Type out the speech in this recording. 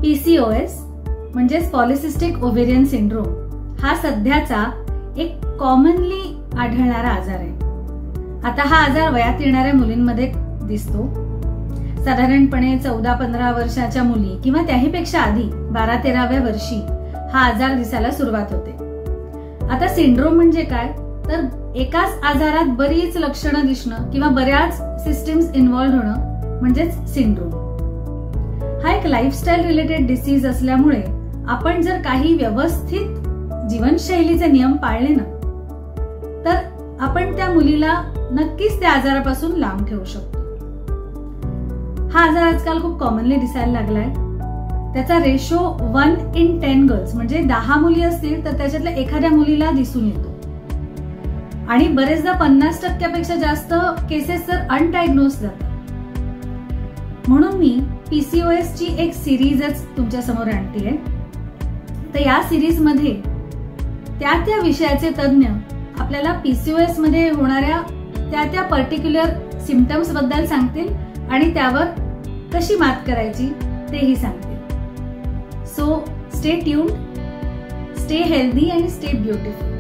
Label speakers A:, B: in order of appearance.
A: PCOS म्हणजेच polycystic ovarian syndrome हा सध्याचा एक कॉमनली आढळणारा आजार आहे. आता हा आजार वयात येणाऱ्या मुलींमध्ये दिसतो. साधारणपणे 14-15 वर्षाच्या मुली किंवा त्याहीपेक्षा आधी 12-13व्या वर्षी हा आजार दिसायला सुरुवात होते. आता सिंड्रोम म्हणजे काय तर एकाच आजारात बरीच लक्षणं दिसणं किंवा बऱ्याच सिस्टीम्स इन्व्हॉल्व्ह होणं म्हणजेच सिंड्रोम. हा एक लाईफस्टाईल रिलेटेड डिसीज असल्यामुळे आपण जर काही व्यवस्थित जीवनशैलीचे नियम पाळले ना तर आपण त्या मुलीला नक्कीच त्या आजारापासून लांब ठेवू शकतो. हा आजार आजकाल खूप कॉमनली दिसायला लागलाय. त्याचा रेशो 1 in 10 गर्ल्स म्हणजे 10 मुली असतील तर त्याच्यातल्या एखाद्या मुलीला दिसून येतो आणि बरेचदा 50% जास्त केसेस तर अनडायग्नोज जातात. म्हणून मी पीसीओएस ची एक सिरीजच तुमच्या समोर आणतेय. तर या सिरीज मध्ये त्या विषयाचे तज्ञ आपल्याला पीसीओएस मध्ये होणाऱ्या त्या पर्टिक्युलर सिम्पटम्स बद्दल सांगतील आणि त्यावर कशी मात करायची तेही सांगतील. So stay tuned, stay healthy and stay beautiful.